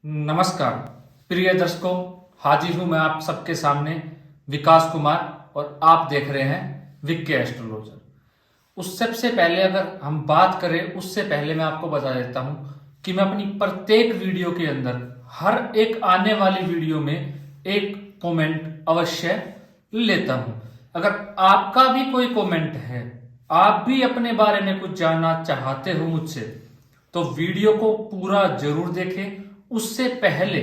नमस्कार प्रिय दर्शकों, हाजिर हूं मैं आप सबके सामने विकास कुमार और आप देख रहे हैं विक्के एस्ट्रोलॉजर। उस सबसे पहले अगर हम बात करें उससे पहले मैं आपको बता देता हूं कि मैं अपनी प्रत्येक वीडियो के अंदर हर एक आने वाली वीडियो में एक कमेंट अवश्य लेता हूं। अगर आपका भी कोई कमेंट है, आप भी अपने बारे में कुछ जानना चाहते हो मुझसे, तो वीडियो को पूरा जरूर देखें। उससे पहले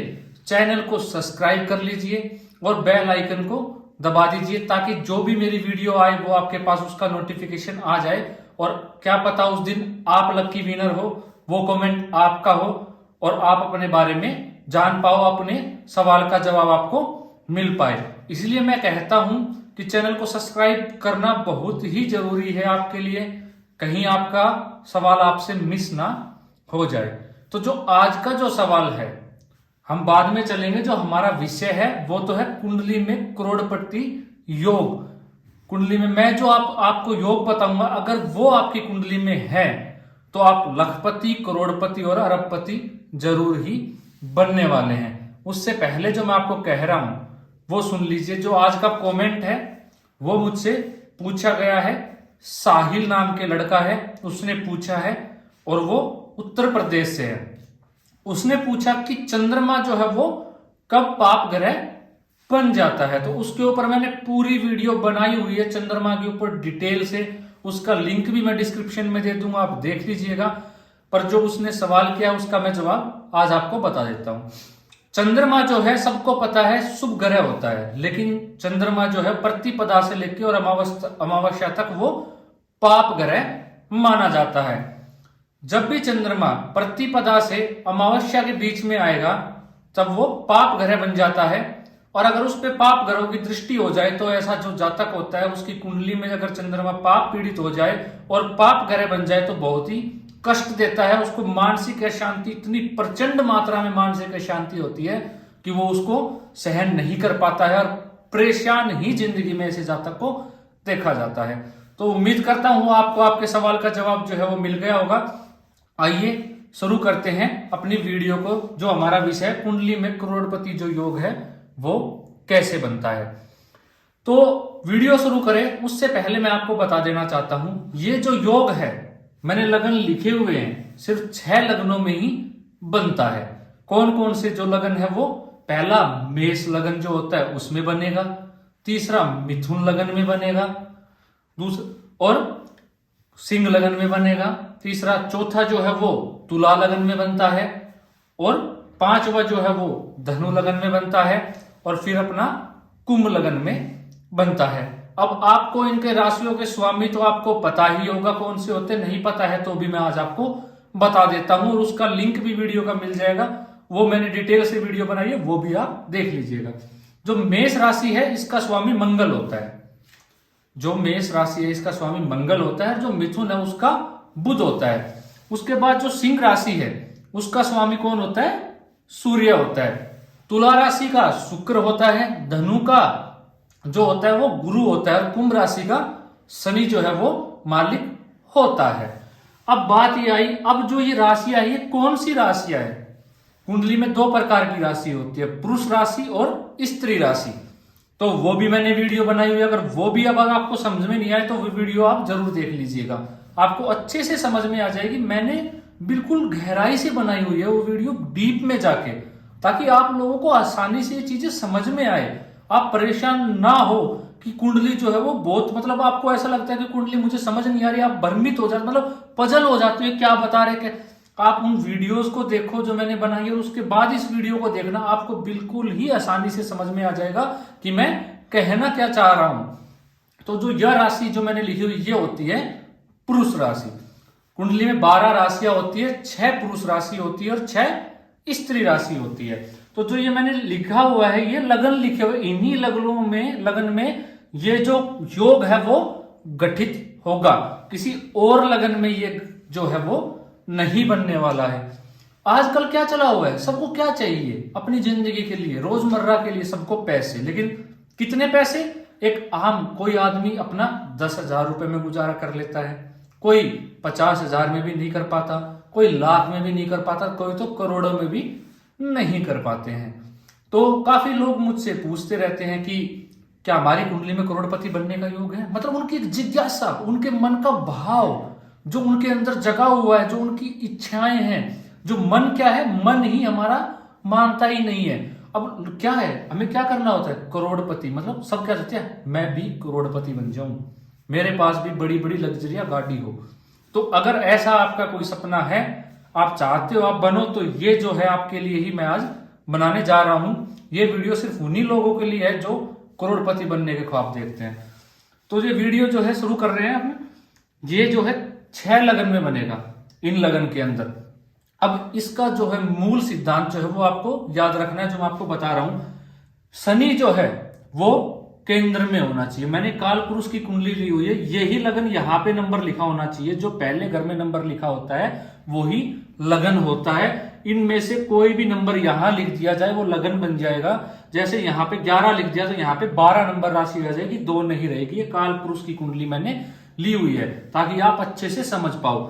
चैनल को सब्सक्राइब कर लीजिए और बेल आइकन को दबा दीजिए ताकि जो भी मेरी वीडियो आए वो आपके पास उसका नोटिफिकेशन आ जाए और क्या पता उस दिन आप लकी विनर हो, वो कमेंट आपका हो और आप अपने बारे में जान पाओ, अपने सवाल का जवाब आपको मिल पाए। इसलिए मैं कहता हूं कि चैनल को सब्सक्राइब करना बहुत ही जरूरी है आपके लिए, कहीं आपका सवाल आपसे मिस ना हो जाए। तो जो आज का जो सवाल है, हम बाद में चलेंगे। जो हमारा विषय है वो तो है कुंडली में करोड़पति योग। कुंडली में मैं जो आपको योग बताऊंगा, अगर वो आपकी कुंडली में है तो आप लखपति, करोड़पति और अरबपति जरूर ही बनने वाले हैं। उससे पहले जो मैं आपको कह रहा हूं वो सुन लीजिए। जो आज का कमेंट है वो मुझसे पूछा गया है, साहिल नाम के लड़का है, उसने पूछा है और वो उत्तर प्रदेश से है। उसने पूछा कि चंद्रमा जो है वो कब पाप ग्रह बन जाता है। तो उसके ऊपर मैंने पूरी वीडियो बनाई हुई है, चंद्रमा के ऊपर डिटेल से। उसका लिंक भी मैं डिस्क्रिप्शन में दे दूंगा, आप देख लीजिएगा। पर जो उसने सवाल किया उसका मैं जवाब आज आपको बता देता हूं। चंद्रमा जो है सबको पता है शुभ ग्रह होता है, लेकिन चंद्रमा जो है प्रतिपदा से लेकर और अमावस्या तक वो पाप ग्रह माना जाता है। जब भी चंद्रमा प्रतिपदा से अमावस्या के बीच में आएगा तब वो पाप ग्रह बन जाता है। और अगर उस पे पाप ग्रहों की दृष्टि हो जाए तो ऐसा जो जातक होता है उसकी कुंडली में अगर चंद्रमा पाप पीड़ित हो जाए और पाप ग्रह बन जाए तो बहुत ही कष्ट देता है उसको। मानसिक अशांति, इतनी प्रचंड मात्रा में मानसिक अशांति होती है कि वो उसको सहन नहीं कर पाता है और परेशान ही जिंदगी में ऐसे जातक को देखा जाता है। तो उम्मीद करता हूं आपको आपके सवाल का जवाब जो है वो मिल गया होगा। आइए शुरू करते हैं अपनी वीडियो को। जो हमारा विषय है कुंडली में करोड़पति जो योग है वो कैसे बनता है। तो वीडियो शुरू करें उससे पहले मैं आपको बता देना चाहता हूं, ये जो योग है मैंने लगन लिखे हुए हैं, सिर्फ 6 लगनों में ही बनता है। कौन कौन से जो लगन है वो, पहला मेष लगन जो होता है उसमें बनेगा, तीसरा मिथुन लगन में बनेगा, दूसरा और सिंह लगन में बनेगा, तीसरा चौथा जो है वो तुला लगन में बनता है और पांचवा जो है वो धनु लगन में बनता है और फिर अपना कुंभ लगन में बनता है। अब आपको इनके राशियों के स्वामी तो आपको पता ही होगा कौन से होते, नहीं पता है तो भी मैं आज आपको बता देता हूं और उसका लिंक भी वीडियो का मिल जाएगा, वो मैंने डिटेल से वीडियो बनाई है, वो भी आप देख लीजिएगा। जो मेष राशि है इसका स्वामी मंगल होता है। जो मेष राशि है इसका स्वामी मंगल होता है। जो मिथुन है उसका बुध होता है। उसके बाद जो सिंह राशि है उसका स्वामी कौन होता है, सूर्य होता है। तुला राशि का शुक्र होता है। धनु का जो होता है वो गुरु होता है और कुंभ राशि का शनि जो है वो मालिक होता है। अब बात ये आई, अब जो ये राशियां है ये कौन सी राशियां है। कुंडली में 2 प्रकार की राशि होती है, पुरुष राशि और स्त्री राशि। तो वो भी मैंने वीडियो बनाई हुई है, अगर वो भी अब आपको समझ में नहीं आए तो वो वीडियो आप जरूर देख लीजिएगा, आपको अच्छे से समझ में आ जाएगी। मैंने बिल्कुल गहराई से बनाई हुई है वो वीडियो, डीप में जाके, ताकि आप लोगों को आसानी से ये चीजें समझ में आए, आप परेशान ना हो कि कुंडली जो है वो बहुत, मतलब आपको ऐसा लगता है कि कुंडली मुझे समझ नहीं आ रही, आप भ्रमित हो जाते, मतलब पजल हो जाते हैं क्या बता रहे कि आप उन वीडियोस को देखो जो मैंने बनाई है और उसके बाद इस वीडियो को देखना, आपको बिल्कुल ही आसानी से समझ में आ जाएगा कि मैं कहना क्या चाह रहा हूं। तो जो यह राशि जो मैंने लिखी हुई ये होती है पुरुष राशि। कुंडली में 12 राशियां होती है, 6 पुरुष राशि होती है और 6 स्त्री राशि होती है। तो जो ये मैंने लिखा हुआ है ये लगन लिखे हुए, इन्हीं लगन में ये जो योग है वो गठित होगा, किसी और लगन में ये जो है वो नहीं बनने वाला है। आजकल क्या चला हुआ है, सबको क्या चाहिए अपनी जिंदगी के लिए, रोजमर्रा के लिए सबको पैसे, लेकिन कितने पैसे। एक आम कोई आदमी अपना 10,000 रुपए में गुजारा कर लेता है, कोई 50,000 में भी नहीं कर पाता, कोई लाख में भी नहीं कर पाता, कोई तो करोड़ों में भी नहीं कर पाते हैं। तो काफी लोग मुझसे पूछते रहते हैं कि क्या हमारी कुंडली में करोड़पति बनने का योग है। मतलब उनकी जिज्ञासा, उनके मन का भाव जो उनके अंदर जगा हुआ है, जो उनकी इच्छाएं हैं, जो मन क्या है, मन ही हमारा मानता ही नहीं है। अब क्या है, हमें क्या करना होता है, करोड़पति। मतलब सब क्या चाहते हैं, मैं भी करोड़पति बन जाऊं, मेरे पास भी बड़ी बड़ी लग्जरिया गाड़ी हो। तो अगर ऐसा आपका कोई सपना है, आप चाहते हो आप बनो, तो ये जो है आपके लिए ही मैं आज बनाने जा रहा हूं। ये वीडियो सिर्फ उन्हीं लोगों के लिए है जो करोड़पति बनने के ख्वाब देखते हैं। तो ये वीडियो जो है शुरू कर रहे हैं अपने। ये जो है 6 लगन में बनेगा, इन लगन के अंदर। अब इसका जो है मूल सिद्धांत जो है वो आपको याद रखना है, जो मैं आपको बता रहा हूं। शनि जो है वो केंद्र में होना चाहिए। मैंने काल पुरुष की कुंडली ली हुई है, यही लगन यहाँ पे नंबर लिखा होना चाहिए। जो पहले घर में नंबर लिखा होता है वही लगन होता है। इनमें से कोई भी नंबर यहां लिख दिया जाए वो लगन बन जाएगा। जैसे यहाँ पे 11 लिख दिया तो यहाँ पे 12 नंबर राशि रह जाएगी, 2 नहीं रहेगी। ये काल पुरुष की कुंडली मैंने ली हुई है ताकि आप अच्छे से समझ पाओ।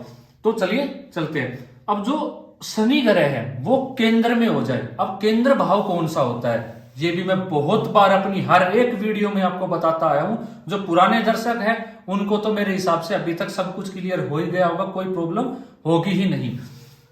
तो चलिए चलते हैं। अब जो शनि ग्रह है वो केंद्र में हो जाए। अब केंद्र भाव कौन सा होता है ये भी मैं बहुत बार अपनी हर एक वीडियो में आपको बताता आया हूं। जो पुराने दर्शक हैं उनको तो मेरे हिसाब से अभी तक सब कुछ क्लियर हो ही गया होगा, कोई प्रॉब्लम होगी ही नहीं।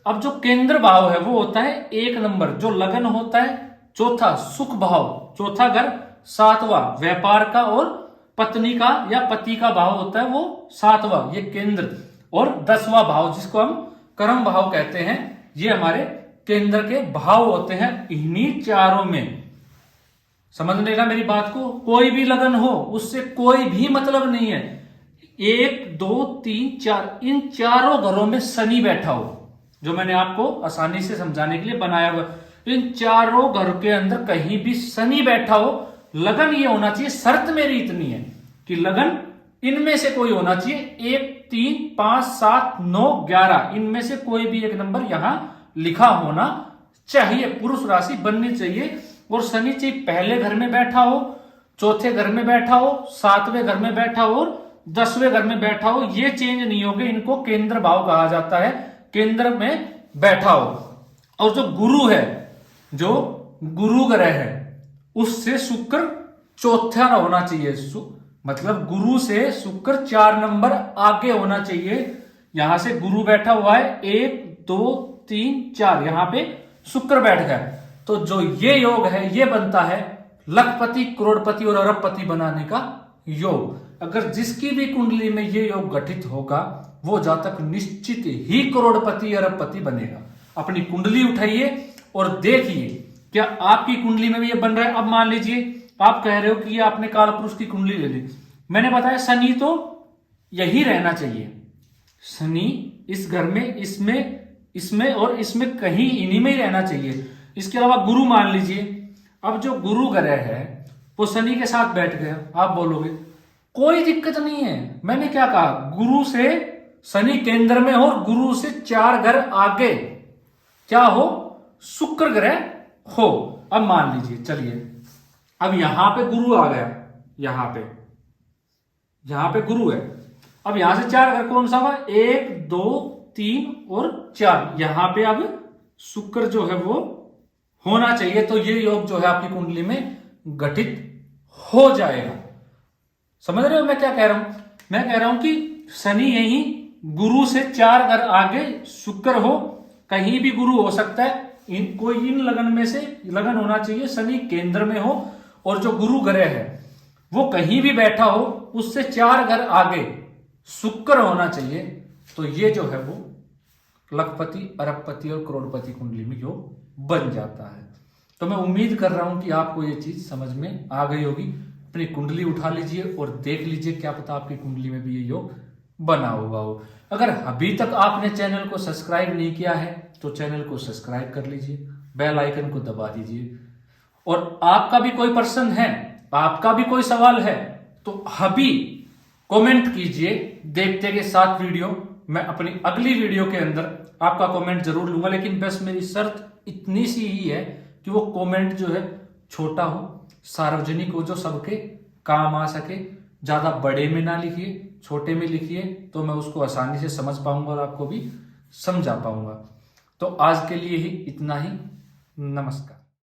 अब जो केंद्र भाव है वो होता है 1 नंबर, जो लगन होता है चौथा सुख भाव, चौथा घर 7वां व्यापार का और पत्नी का या पति का भाव होता है वो 7वां, ये केंद्र। और 10वां भाव जिसको हम कर्म भाव कहते हैं, ये हमारे केंद्र के भाव होते हैं। इन्हीं चारों में समझ लेना मेरी बात को, कोई भी लगन हो उससे कोई भी मतलब नहीं है। 1 2 3 4 इन चारों घरों में शनि बैठा हो, जो मैंने आपको आसानी से समझाने के लिए बनाया हुआ। इन चारों घर के अंदर कहीं भी शनि बैठा हो, लगन ये होना चाहिए। शर्त मेरी इतनी है कि लगन इनमें से कोई होना चाहिए। 1 3 5 7 9 11 इनमें से कोई भी एक नंबर यहां लिखा होना चाहिए, पुरुष राशि बननी चाहिए। और शनि चाहिए पहले घर में बैठा हो, चौथे घर में बैठा हो, 7वें घर में बैठा हो और 10वें घर में बैठा हो। ये चेंज नहीं होगे, इनको केंद्र भाव कहा जाता है, केंद्र में बैठा हो। और जो गुरु है, जो गुरु ग्रह है, उससे शुक्र चौथा होना चाहिए। मतलब गुरु से शुक्र 4 नंबर आगे होना चाहिए। यहां से गुरु बैठा हुआ है 1 2 3 4, यहां पे शुक्र बैठ गया। तो जो ये योग है ये बनता है लखपति, करोड़पति और अरबपति बनाने का योग। अगर जिसकी भी कुंडली में ये योग गठित होगा वो जातक निश्चित ही करोड़पति अरबपति बनेगा। अपनी कुंडली उठाइए और देखिए क्या आपकी कुंडली में भी ये बन रहा है। अब मान लीजिए आप कह रहे हो कि ये आपने काल पुरुष की कुंडली ले ली, मैंने बताया शनि तो यही रहना चाहिए। शनि इस घर में, इसमें और इसमें कहीं इन्हीं में ही रहना चाहिए। इसके अलावा गुरु मान लीजिए, अब जो गुरु ग्रह है वो शनि के साथ बैठ गया। आप बोलोगे कोई दिक्कत नहीं है, मैंने क्या कहा, गुरु से शनि केंद्र में हो, गुरु से 4 घर आगे क्या हो, शुक्र ग्रह हो। अब मान लीजिए, चलिए अब यहां पे गुरु आ गया, यहां पे गुरु है। अब यहां से 4 घर कौन सा हुआ, 1 2 3 और 4, यहां पे अब शुक्र जो है वो होना चाहिए। तो ये योग जो है आपकी कुंडली में गठित हो जाएगा। समझ रहे हो मैं क्या कह रहा हूं? मैं कह रहा हूं कि शनि यही गुरु से 4 घर आगे शुक्र हो, कहीं भी गुरु हो सकता है। कोई इन लगन में से लगन होना चाहिए, शनि केंद्र में हो और जो गुरु ग्रह है वो कहीं भी बैठा हो, उससे 4 घर आगे शुक्र होना चाहिए। तो ये जो है वो लखपति, अरबपति और करोड़पति कुंडली में योग बन जाता है। तो मैं उम्मीद कर रहा हूं कि आपको ये चीज समझ में आ गई होगी। अपनी कुंडली उठा लीजिए और देख लीजिए, क्या पता आपकी कुंडली में भी ये योग बना हुआ हो। अगर अभी तक आपने चैनल को सब्सक्राइब नहीं किया है तो चैनल को सब्सक्राइब कर लीजिए, बेल आइकन को दबा दीजिए। और आपका भी कोई प्रश्न है, आपका भी कोई सवाल है तो अभी कमेंट कीजिए। देखते के साथ वीडियो, मैं अपनी अगली वीडियो के अंदर आपका कमेंट जरूर लूंगा। लेकिन बस मेरी शर्त इतनी सी ही है कि वो कमेंट जो है छोटा हो, सार्वजनिक हो, जो सबके काम आ सके। ज्यादा बड़े में ना लिखिए, छोटे में लिखिए, तो मैं उसको आसानी से समझ पाऊंगा और आपको भी समझा पाऊंगा। तो आज के लिए ही इतना ही। नमस्कार।